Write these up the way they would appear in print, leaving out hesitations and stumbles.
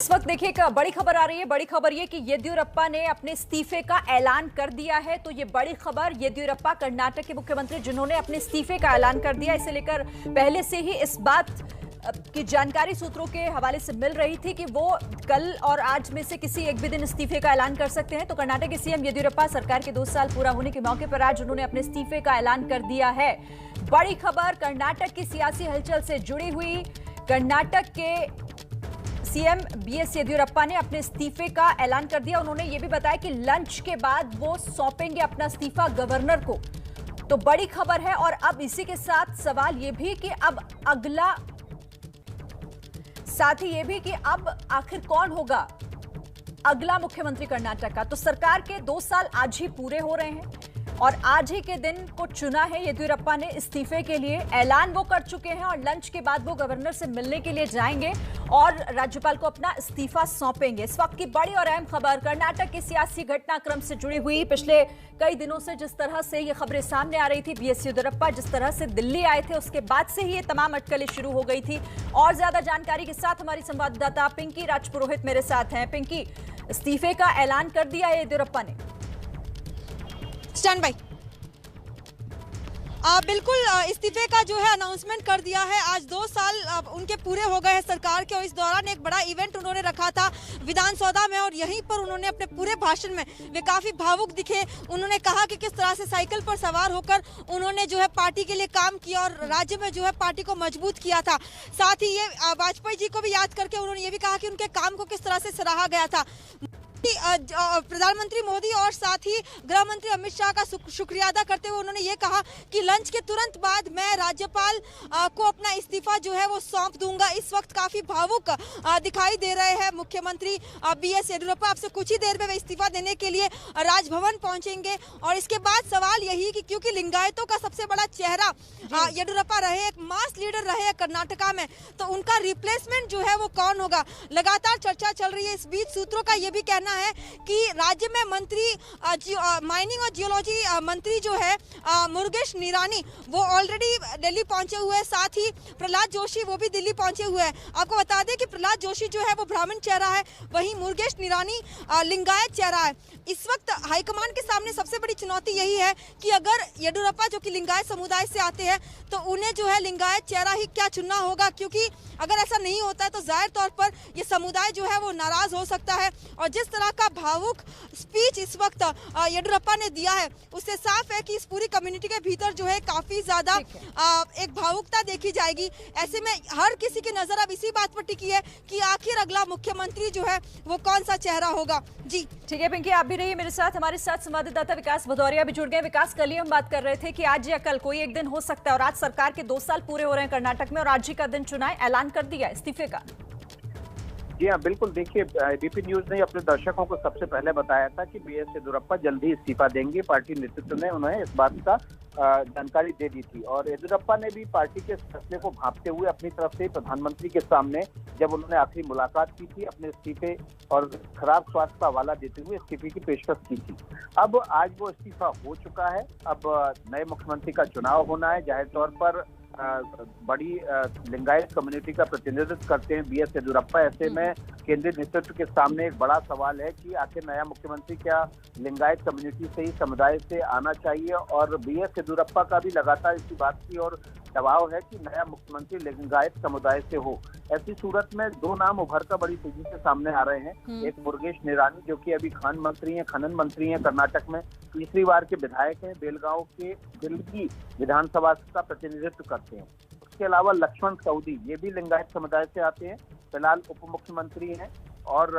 इस वक्त देखिए एक बड़ी खबर आ रही है। बड़ी खबर ये कि येदियुरप्पा ने अपने इस्तीफे का ऐलान कर दिया है। तो ये बड़ी खबर, येदियुरप्पा कर्नाटक के मुख्यमंत्री जिन्होंने अपने इस्तीफे का ऐलान कर दिया, इसे लेकर पहले से ही इस बात की जानकारी सूत्रों के हवाले से मिल रही थी कि वो कल और आज में से किसी एक भी दिन इस्तीफे का ऐलान कर सकते हैं। तो कर्नाटक के सीएम येदियुरप्पा सरकार के 2 साल पूरा होने के मौके पर आज उन्होंने अपने इस्तीफे का ऐलान कर दिया है। बड़ी खबर कर्नाटक की सियासी हलचल से जुड़ी हुई। कर्नाटक के सीएम बीएस येदियुरप्पा ने अपने इस्तीफे का ऐलान कर दिया। उन्होंने ये भी बताया कि लंच के बाद वो सौंपेंगे अपना इस्तीफा गवर्नर को। तो बड़ी खबर है। और अब इसी के साथ सवाल ये भी कि अब अगला, साथ ही ये भी कि अब आखिर कौन होगा अगला मुख्यमंत्री कर्नाटक का। तो सरकार के 2 साल आज ही पूरे हो रहे हैं और आज ही के दिन को चुना है येदियुरप्पा ने इस्तीफे के लिए। ऐलान वो कर चुके हैं और लंच के बाद वो गवर्नर से मिलने के लिए जाएंगे और राज्यपाल को अपना इस्तीफा सौंपेंगे। इस वक्त की बड़ी और अहम खबर कर्नाटक के सियासी घटनाक्रम से जुड़ी हुई। पिछले कई दिनों से जिस तरह से ये खबरें सामने आ रही थी, बीएस येदियुरप्पा जिस तरह से दिल्ली आए थे, उसके बाद से ही ये तमाम अटकलें शुरू हो गई थी। और ज्यादा जानकारी के साथ हमारी संवाददाता पिंकी राजपुरोहित मेरे साथ हैं। पिंकी, इस्तीफे का ऐलान कर दिया है येदियुरप्पा ने। Stand by. बिल्कुल, इस्तीफे का जो है अनाउंसमेंट कर दिया है। आज 2 साल उनके पूरे हो गए हैं सरकार के और इस दौरान एक बड़ा इवेंट उन्होंने रखा था विधानसौधा में और यहीं पर उन्होंने अपने पूरे भाषण में वे काफी भावुक दिखे। उन्होंने कहा कि किस तरह से साइकिल पर सवार होकर उन्होंने जो है पार्टी के लिए काम किया और राज्य में जो है पार्टी को मजबूत किया था। साथ ही ये वाजपेयी जी को भी याद करके उन्होंने ये भी कहा कि उनके काम को किस तरह से सराहा गया था। प्रधानमंत्री मोदी और साथ ही गृह मंत्री अमित शाह का शुक्रिया अदा करते हुए उन्होंने ये कहा कि लंच के तुरंत बाद मैं राज्यपाल को अपना इस्तीफा जो है वो सौंप दूंगा। इस वक्त काफी भावुक दिखाई दे रहे हैं मुख्यमंत्री बीएस येदियुरप्पा। आपसे कुछ ही देर में वे इस्तीफा देने के लिए राजभवन पहुंचेंगे और इसके बाद सवाल यही कि क्योंकि लिंगायतों का सबसे बड़ा चेहरा येदियुरप्पा रहे, एक मास लीडर रहे कर्नाटका में, तो उनका रिप्लेसमेंट जो है वो कौन होगा, लगातार चर्चा चल रही है। इस बीच सूत्रों का ये भी कहना है कि राज्य में मंत्री माइनिंग और जियोलॉजी मंत्री जो है मुरुगेश निरानी वो ऑलरेडी दिल्ली पहुंचे हुए हैं। साथ ही प्रहलाद जोशी वो भी दिल्ली पहुंचे हुए हैं। आपको बता दें कि प्रहलाद जोशी जो है वो ब्राह्मण चेहरा है, वहीं मुरुगेश निरानी लिंगायत चेहरा है। इस वक्त हाईकमान के सामने सबसे बड़ी चुनौती यही है कि अगर येदियुरप्पा जो कि लिंगायत समुदाय से आते हैं तो उन्हें जो है लिंगायत चेहरा ही क्या चुनना होगा, क्योंकि अगर ऐसा नहीं होता है तो जाहिर तौर पर ये समुदाय जो है वो नाराज हो सकता है। और जिस तरह का भावुक स्पीच इस वक्त येदियुरप्पा ने दिया है उससे साफ है कि इस पूरी कम्युनिटी के भीतर जो है काफी ज्यादा एक भावुकता देखी जाएगी। ऐसे में हर किसी की नजर अब इसी बात पर टिकी है कि आखिर अगला मुख्यमंत्री जो है वो कौन सा चेहरा होगा। जी ठीक है पिंकी, आप भी रहिए मेरे साथ। हमारे साथ संवाददाता विकास भदौरिया भी जुड़ गए। विकास, कल ही हम बात कर रहे थे कि आज या कल कोई एक दिन हो सकता है और आज सरकार के 2 साल पूरे हो रहे हैं कर्नाटक में और आज ही का दिन चुना है, ऐलान कर दिया इस्तीफे का। जी हाँ, बिल्कुल। देखिए, एबीपी न्यूज ने अपने दर्शकों को सबसे पहले बताया था कि बीएस येदियुरप्पा जल्दी इस्तीफा देंगे। पार्टी नेतृत्व ने उन्हें इस बात का जानकारी दे दी थी और येदियुरप्पा ने भी पार्टी के फैसले को भांपते हुए अपनी तरफ से प्रधानमंत्री के सामने, जब उन्होंने आखिरी मुलाकात की थी, अपने इस्तीफे और खराब स्वास्थ्य का हवाला देते हुए इस्तीफे की पेशकश की थी। अब आज वो इस्तीफा हो चुका है। अब नए मुख्यमंत्री का चुनाव होना है। जाहिर तौर पर बड़ी लिंगायत कम्युनिटी का प्रतिनिधित्व करते हैं बीएस येदियुरप्पा। ऐसे में केंद्रीय नेतृत्व के सामने एक बड़ा सवाल है कि आखिर नया मुख्यमंत्री क्या लिंगायत कम्युनिटी से ही, समुदाय से आना चाहिए। और बीएस येदियुरप्पा का भी लगातार इसी बात की और दबाव है कि नया मुख्यमंत्री लिंगायत समुदाय से हो। ऐसी सूरत में 2 नाम उभर कर बड़ी तेजी से सामने आ रहे हैं। एक मुरुगेश निरानी जो कि अभी खनन मंत्री हैं कर्नाटक में, तीसरी बार के विधायक हैं, बेलगांव के दिल्ली विधानसभा का प्रतिनिधित्व करते हैं। उसके अलावा लक्ष्मण सऊदी, ये भी लिंगायत समुदाय से आते हैं, फिलहाल उप मुख्यमंत्री हैं और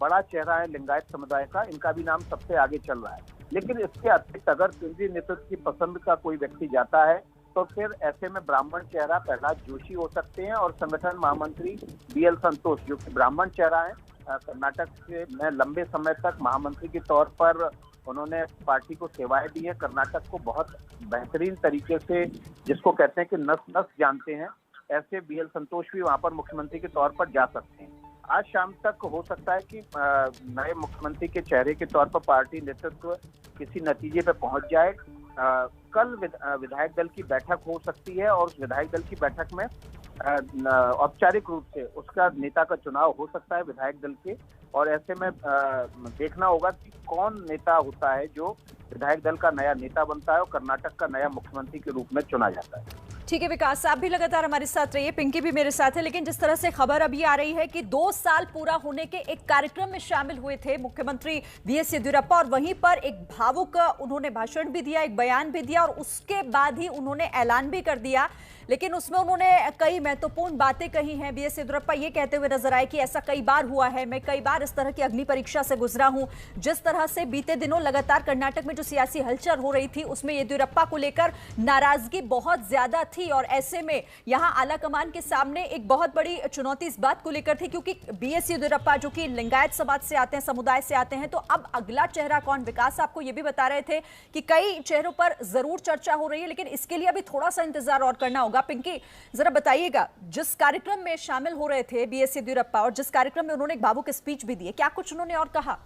बड़ा चेहरा है लिंगायत समुदाय का। इनका भी नाम सबसे आगे चल रहा है। लेकिन इसके अतिरिक्त अगर केंद्रीय नेतृत्व की पसंद का कोई व्यक्ति जाता है तो फिर ऐसे में ब्राह्मण चेहरा प्रहलाद जोशी हो सकते हैं और संगठन महामंत्री बीएल संतोष, जो कि ब्राह्मण चेहरा है, कर्नाटक में लंबे समय तक महामंत्री के तौर पर उन्होंने पार्टी को सेवाएं दी है। कर्नाटक को बहुत बेहतरीन तरीके से, जिसको कहते हैं कि नस नस जानते हैं, ऐसे बीएल संतोष भी वहां पर मुख्यमंत्री के तौर पर जा सकते हैं। आज शाम तक हो सकता है कि नए मुख्यमंत्री के चेहरे के तौर पर पार्टी नेतृत्व किसी नतीजे पर पहुंच जाए। कल विधायक दल की बैठक हो सकती है और उस विधायक दल की बैठक में औपचारिक रूप से उसका नेता का चुनाव हो सकता है विधायक दल के, और ऐसे में देखना होगा कि कौन नेता होता है जो विधायक दल का नया नेता बनता है और कर्नाटक का नया मुख्यमंत्री के रूप में चुना जाता है। ठीक है विकास, आप भी लगातार हमारे साथ रहिए, पिंकी भी मेरे साथ है। लेकिन जिस तरह से खबर अभी आ रही है कि 2 साल पूरा होने के एक कार्यक्रम में शामिल हुए थे मुख्यमंत्री बीएस येदियुरप्पा, और वहीं पर एक भावुक उन्होंने भाषण भी दिया, एक बयान भी दिया, और उसके बाद ही उन्होंने ऐलान भी कर दिया। लेकिन उसमें उन्होंने कई महत्वपूर्ण बातें कही हैं। बीएस येदियुरप्पा ये कहते हुए नजर आए कि ऐसा कई बार हुआ है, मैं कई बार इस तरह की अग्नि परीक्षा से गुजरा हूं। जिस तरह से बीते दिनों लगातार कर्नाटक में जो सियासी हलचल हो रही थी उसमें येदियुरप्पा को लेकर नाराजगी बहुत ज्यादा थी, और ऐसे में यहां आलाकमान के सामने एक बहुत बड़ी चुनौती इस बात को लेकर थी, क्योंकि बीएस येदियुरप्पा जो कि लिंगायत समाज से आते हैं, समुदाय से आते हैं, तो अब अगला चेहरा कौन? विकास आपको यह भी बता रहे थे कि कई चेहरों पर जरूर चर्चा हो रही है, लेकिन इसके लिए अभी थोड़ा सा इंतजार और करना होगा। पिंकी, जरा बताइएगा, जिस कार्यक्रम में शामिल हो रहे थे बीएस येदियुरप्पा और जिस कार्यक्रम में उन्होंने एक भावुक स्पीच भी दी, क्या कुछ उन्होंने और कहा?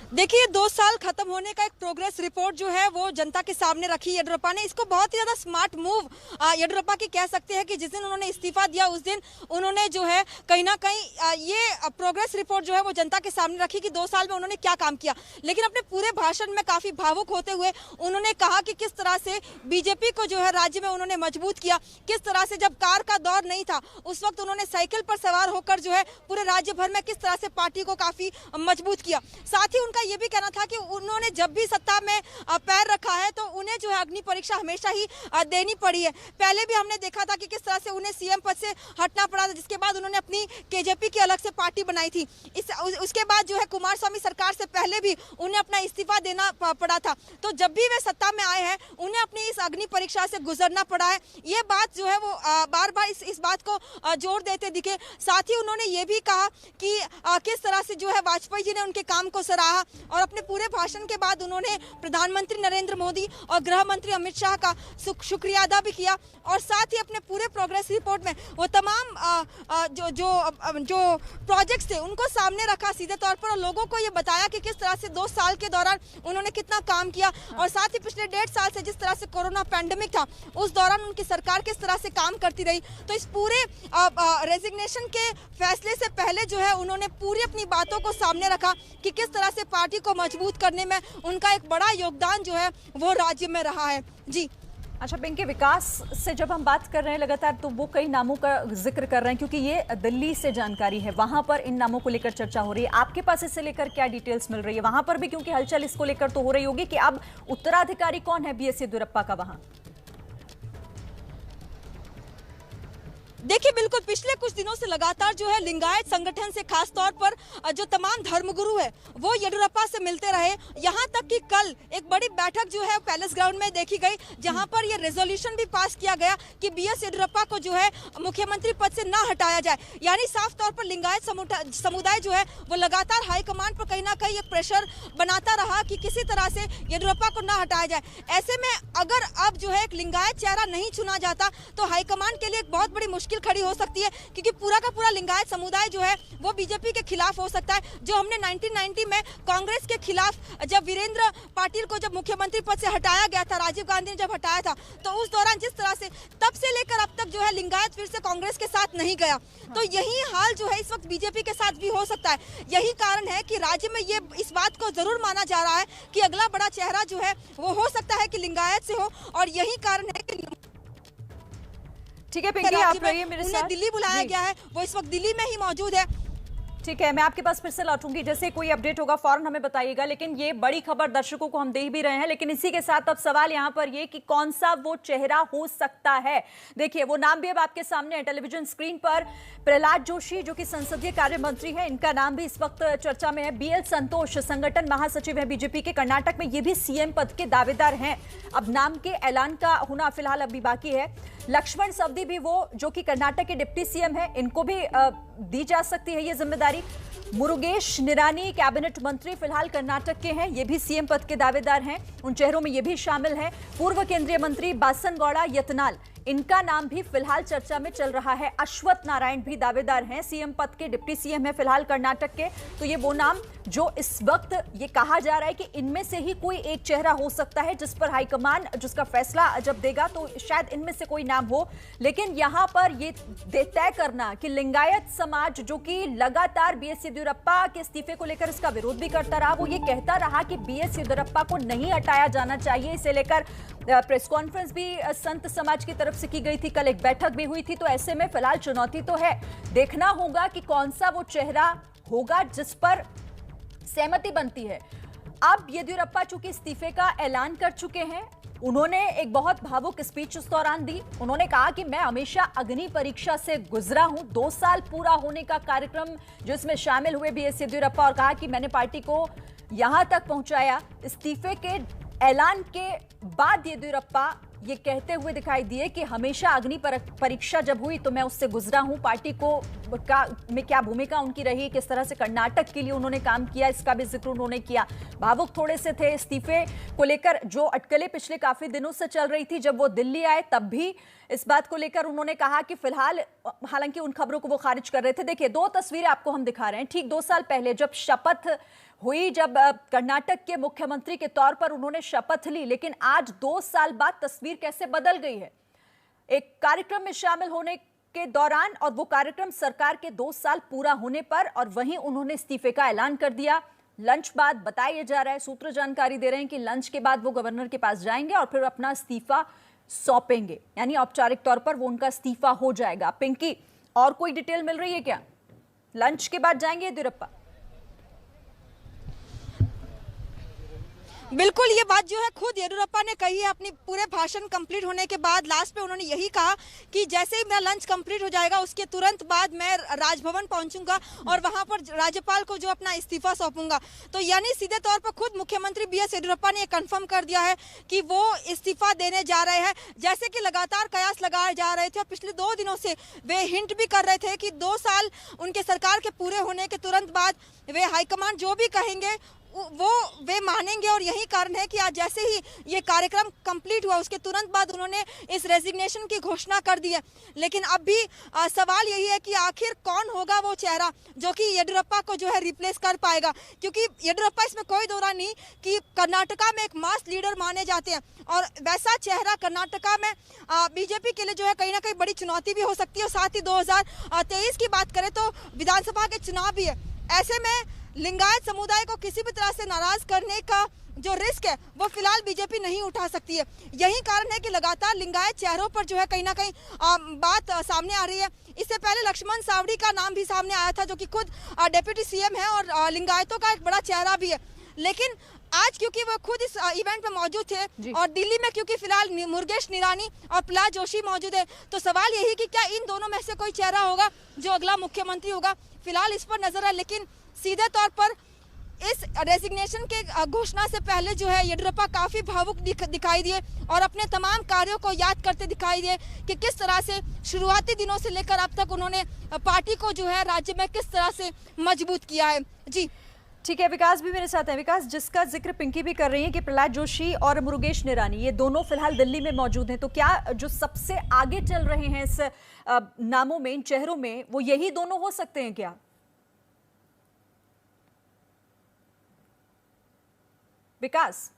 देखिए, 2 साल खत्म होने का एक प्रोग्रेस रिपोर्ट जो है वो जनता के सामने रखी येदियुरप्पा ने। इसको बहुत ही ज्यादा स्मार्ट मूव येदियुरप्पा की कह सकते हैं कि जिस दिन उन्होंने इस्तीफा दिया उस दिन उन्होंने जो है कहीं ना कहीं ये प्रोग्रेस रिपोर्ट जो है वो जनता के सामने रखी कि 2 साल में उन्होंने क्या काम किया। लेकिन अपने पूरे भाषण में काफी भावुक होते हुए उन्होंने कहा कि किस तरह से बीजेपी को जो है राज्य में उन्होंने मजबूत किया, किस तरह से जब कार का दौर नहीं था उस वक्त उन्होंने साइकिल पर सवार होकर जो है पूरे राज्य भर में किस तरह से पार्टी को काफी मजबूत किया। साथ ही उनका ये भी कहना था कि उन्होंने जब भी सत्ता में पैर रखा है तो उन्हें जो है अग्नि परीक्षा हमेशा ही देनी पड़ी है। पहले भी हमने देखा था कि किस तरह से उन्हें सीएम पद से हटना पड़ा था, जिसके बाद उन्होंने अपनी केजेपी की अलग से पार्टी बनाई थी। उसके बाद जो है कुमारस्वामी सरकार से पहले भी उन्हें अपना इस्तीफा देना पड़ा था। तो जब भी वे सत्ता में आए हैं उन्हें अपनी इस अग्नि परीक्षा से गुजरना पड़ा है। ये बात जो है वो बार बार इस बात को जोर देते दिखे। साथ ही उन्होंने ये भी कहा कि किस तरह से जो है वाजपेयी जी ने उनके काम को सराहा, और अपने पूरे भाषण के बाद उन्होंने प्रधानमंत्री नरेंद्र मोदी और गृह मंत्री अमित शाह का शुक्रिया अदा भी किया। और साथ ही अपने पूरे प्रोग्रेस रिपोर्ट में वो तमाम जो प्रोजेक्ट्स थे उनको सामने रखा सीधे तौर पर, और लोगों को ये बताया कि किस तरह से 2 साल के दौरान उन्होंने कितना काम किया। और साथ ही पिछले 1.5 साल से जिस तरह से कोरोना पैंडेमिक था उस दौरान उनकी सरकार किस तरह से काम करती रही। तो इस पूरे रेजिग्नेशन के फैसले से पहले जो है उन्होंने पूरी अपनी बातों को सामने रखा कि किस तरह से पार्टी को मजबूत करने में उनका एक बड़ा योगदान जो है वो राज्य में रहा है। जी अच्छा पिंकी, विकास से जब हम बात कर रहे हैं लगातार तो वो कई नामों का जिक्र कर रहे हैं, क्योंकि ये दिल्ली से जानकारी है, वहां पर इन नामों को लेकर चर्चा हो रही है। आपके पास इससे लेकर क्या डिटेल्स मिल रही है? वहां पर भी क्योंकि हलचल इसको लेकर तो हो रही होगी कि अब उत्तराधिकारी कौन है बीएस येदियुरप्पा का वहां? देखिए, बिल्कुल पिछले कुछ दिनों से लगातार जो है लिंगायत संगठन से खास तौर पर जो तमाम धर्मगुरु है वो येदियुरप्पा से मिलते रहे। यहाँ तक कि कल एक बड़ी बैठक जो है पैलेस ग्राउंड में देखी गई, जहाँ पर ये रेजोल्यूशन भी पास किया गया कि बीएस येदियुरप्पा को जो है मुख्यमंत्री पद से ना हटाया जाए। यानी साफ तौर पर लिंगायत समुदाय जो है वो लगातार हाईकमान पर कहीं ना कहीं एक प्रेशर बनाता रहा कि किसी तरह से येदियुरप्पा को ना हटाया जाए। ऐसे में अगर अब जो है एक लिंगायत चेहरा नहीं चुना जाता तो हाईकमान के लिए एक बहुत बड़ी मुश्किल खड़ी हो सकती है, क्योंकि पूरा का पूरा लिंगायत समुदाय जो है वो बीजेपी के खिलाफ हो सकता है। जो हमने 1990 में कांग्रेस के खिलाफ जब वीरेंद्र पाटिल को जब मुख्यमंत्री पद से हटाया गया था, राजीव गांधी ने जब हटाया था, तो उस दौरान जिस तरह से तब से लेकर अब तक जो है लिंगायत फिर से कांग्रेस के साथ नहीं गया। तो यही हाल जो है इस वक्त बीजेपी के साथ भी हो सकता है। यही कारण है कि राज्य में ये इस बात को जरूर माना जा रहा है कि अगला बड़ा चेहरा जो है वो हो सकता है कि लिंगायत से हो, और यही कारण है कि ठीक है पिंकी, आप रहिए मेरे साथ। दिल्ली बुलाया गया है, वो इस वक्त दिल्ली में ही मौजूद है। ठीक है, मैं आपके पास फिर से लौटूंगी, जैसे कोई अपडेट होगा फौरन हमें बताइएगा। लेकिन ये बड़ी खबर दर्शकों को हम दे भी रहे हैं, लेकिन इसी के साथ अब सवाल यहां पर ये कि कौन सा वो चेहरा हो सकता है। देखिए, वो नाम भी अब आपके सामने है टेलीविजन स्क्रीन पर। प्रहलाद जोशी जो कि संसदीय कार्य मंत्री है, इनका नाम भी इस वक्त चर्चा में है। बीएल संतोष संगठन महासचिव है बीजेपी के कर्नाटक में, ये भी सीएम पद के दावेदार हैं। अब नाम के ऐलान का होना फिलहाल अभी बाकी है। लक्ष्मण सवदी भी वो जो कि कर्नाटक के डिप्टी सीएम है, इनको भी दी जा सकती है ये जिम्मेदारी। मुरुगेश निरानी कैबिनेट मंत्री फिलहाल कर्नाटक के हैं, ये भी सीएम पद के दावेदार हैं। उन चेहरों में ये भी शामिल है। पूर्व केंद्रीय मंत्री बासनगौड़ा यत्नाल, इनका नाम भी फिलहाल चर्चा में चल रहा है। अश्वत्थ नारायण भी दावेदार हैं, सीएम पद के डिप्टी सीएम है फिलहाल कर्नाटक के। तो ये वो नाम जो इस वक्त ये कहा जा रहा है कि इनमें से ही कोई एक चेहरा हो सकता है जिस पर हाईकमान जिसका फैसला जब देगा तो शायद इनमें से कोई नाम हो। लेकिन यहां पर ये तय करना कि लिंगायत समाज जो कि लगातार बीएस येदियुरप्पा के इस्तीफे को लेकर इसका विरोध भी करता रहा, वो ये कहता रहा कि बीएस येदियुरप्पा को नहीं हटाया जाना चाहिए। इसे लेकर प्रेस कॉन्फ्रेंस भी संत समाज की तरफ से की गई थी, कल एक बैठक भी हुई थी। तो ऐसे में फिलहाल चुनौती तो है, देखना होगा कि कौन सा वो चेहरा होगा जिस पर सहमति बनती है। अब येदियुरप्पा चूंकि इस्तीफे का ऐलान कर चुके हैं, उन्होंने एक बहुत भावुक स्पीच उस दौरान दी। उन्होंने कहा कि मैं हमेशा अग्नि परीक्षा से गुजरा हूं, 2 साल पूरा होने का कार्यक्रम जिसमें शामिल हुए बीएस येदियुरप्पा, और कहा कि मैंने पार्टी को यहां तक पहुंचाया। इस्तीफे के ऐलान के बाद येदियुरप्पा ये कहते हुए दिखाई दिए कि हमेशा अग्नि परीक्षा जब हुई तो मैं उससे गुजरा हूं। पार्टी को में क्या भूमिका उनकी रही, किस तरह से कर्नाटक के लिए उन्होंने काम किया, इसका भी जिक्र उन्होंने किया। भावुक थोड़े से थे इस्तीफे को लेकर, जो अटकलें पिछले काफी दिनों से चल रही थी। जब वो दिल्ली आए तब भी इस बात को लेकर उन्होंने कहा कि फिलहाल, हालांकि उन खबरों को वो खारिज कर रहे थे। देखिए 2 तस्वीरें आपको हम दिखा रहे हैं। ठीक 2 साल पहले जब शपथ हुई, जब कर्नाटक के मुख्यमंत्री के तौर पर उन्होंने शपथ ली, लेकिन आज 2 साल बाद तस्वीर कैसे बदल गई है। एक कार्यक्रम में शामिल होने के दौरान, और वो कार्यक्रम सरकार के 2 साल पूरा होने पर, और वहीं उन्होंने इस्तीफे का ऐलान कर दिया। लंच बाद बताया जा रहा है, सूत्र जानकारी दे रहे हैं कि लंच के बाद वो गवर्नर के पास जाएंगे और फिर अपना इस्तीफा सौंपेंगे, यानी औपचारिक तौर पर वो उनका इस्तीफा हो जाएगा। पिंकी, और कोई डिटेल मिल रही है क्या? लंच के बाद जाएंगे येदियुरप्पा? बिल्कुल, ये बात जो है खुद येदियुरप्पा ने कही है अपनी पूरे भाषण कंप्लीट होने के बाद। लास्ट पे उन्होंने यही कहा कि जैसे ही मेरा लंच कंप्लीट हो जाएगा उसके तुरंत बाद मैं राजभवन पहुंचूंगा और वहां पर राज्यपाल को जो अपना इस्तीफा सौंपूंगा। तो यानी सीधे तौर पर खुद मुख्यमंत्री बीएस येदियुरप्पा ने कंफर्म कर दिया है कि वो इस्तीफा देने जा रहे हैं। जैसे कि लगातार कयास लगाए जा रहे थे और पिछले 2 दिनों से वे हिंट भी कर रहे थे कि 2 साल उनके सरकार के पूरे होने के तुरंत बाद वे हाईकमान जो भी कहेंगे वो वे मानेंगे। और यही कारण है कि आज जैसे ही ये कार्यक्रम कंप्लीट हुआ उसके तुरंत बाद उन्होंने इस रेजिग्नेशन की घोषणा कर दी है। लेकिन अब भी सवाल यही है कि आखिर कौन होगा वो चेहरा जो कि येदियुरप्पा को जो है रिप्लेस कर पाएगा, क्योंकि येदियुरप्पा, इसमें कोई दो राय नहीं कि कर्नाटका में एक मास लीडर माने जाते हैं और वैसा चेहरा कर्नाटका में बीजेपी के लिए जो है कहीं ना कहीं बड़ी चुनौती भी हो सकती है। और साथ ही 2023 की बात करें तो विधानसभा के चुनाव भी है। ऐसे में लिंगायत समुदाय को किसी भी तरह से नाराज करने का जो रिस्क है वो फिलहाल बीजेपी नहीं उठा सकती है। यही कारण है कि लगातार लिंगायत चेहरों पर जो है कहीं ना कहीं बात सामने आ रही है। इससे पहले लक्ष्मण सावड़ी का नाम भी सामने आया था जो कि खुद डिप्टी सीएम है और लिंगायतों का एक बड़ा चेहरा भी है। लेकिन आज क्योंकि वो खुद इस इवेंट में मौजूद थे और दिल्ली में क्योंकि फिलहाल मुरुगेश निरानी और प्रहलाद जोशी मौजूद है, तो सवाल यही कि क्या इन दोनों में से कोई चेहरा होगा जो अगला मुख्यमंत्री होगा। फिलहाल इस पर नजर है। लेकिन सीधे तौर पर इस रेजिग्नेशन के घोषणा से पहले जो है येदियुरप्पा काफी भावुक दिखाई दिए और अपने तमाम कार्यों को याद करते दिखाई दिए कि किस तरह से शुरुआती दिनों से लेकर अब तक उन्होंने पार्टी को जो है राज्य में किस तरह से मजबूत किया है। जी ठीक है, विकास भी मेरे साथ है। विकास, जिसका जिक्र पिंकी भी कर रही है कि प्रहलाद जोशी और मुरुगेश निरानी ये दोनों फिलहाल दिल्ली में मौजूद हैं, तो क्या जो सबसे आगे चल रहे हैं इस नामों में, इन चेहरों में, वो यही दोनों हो सकते हैं क्या? विकास,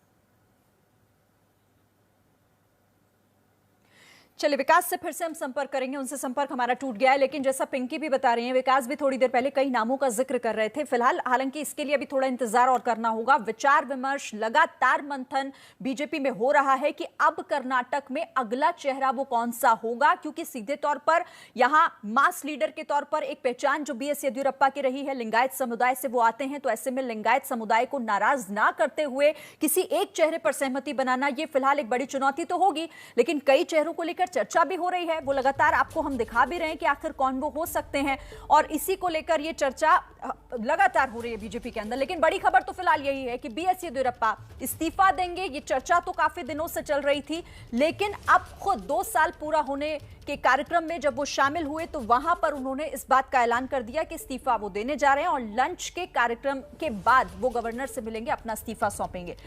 चलिए विकास से फिर से हम संपर्क करेंगे, उनसे संपर्क हमारा टूट गया है। लेकिन जैसा पिंकी भी बता रही हैं, विकास भी थोड़ी देर पहले कई नामों का जिक्र कर रहे थे। फिलहाल हालांकि इसके लिए अभी थोड़ा इंतजार और करना होगा। विचार विमर्श, लगातार मंथन बीजेपी में हो रहा है कि अब कर्नाटक में अगला चेहरा वो कौन सा होगा, क्योंकि सीधे तौर पर यहां मास लीडर के तौर पर एक पहचान जो बीएस येदियुरप्पा की रही है, लिंगायत समुदाय से वो आते हैं। तो ऐसे में लिंगायत समुदाय को नाराज ना करते हुए किसी एक चेहरे पर सहमति बनाना, ये फिलहाल एक बड़ी चुनौती तो होगी। लेकिन कई चेहरों को लेकर चर्चा भी हो रही है, वो लगातार आपको हम दिखा भी रहे हैं कि आखिर कौन वो हो सकते हैं, और इसी को लेकर ये चर्चा लगातार हो रही है बीजेपी के अंदर। लेकिन बड़ी खबर तो फिलहाल यही है कि बीएस येदियुरप्पा इस्तीफा देंगे। ये चर्चा तो काफी दिनों से चल रही थी, लेकिन अब खुद 2 साल पूरा होने के कार्यक्रम में जब वो शामिल हुए तो वहां पर उन्होंने इस बात का ऐलान कर दिया कि इस्तीफा वो देने जा रहे हैं और लंच के कार्यक्रम के बाद वो गवर्नर से मिलेंगे, अपना इस्तीफा सौंपेंगे।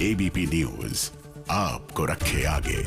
एबीपी न्यूज आपको रखे आगे।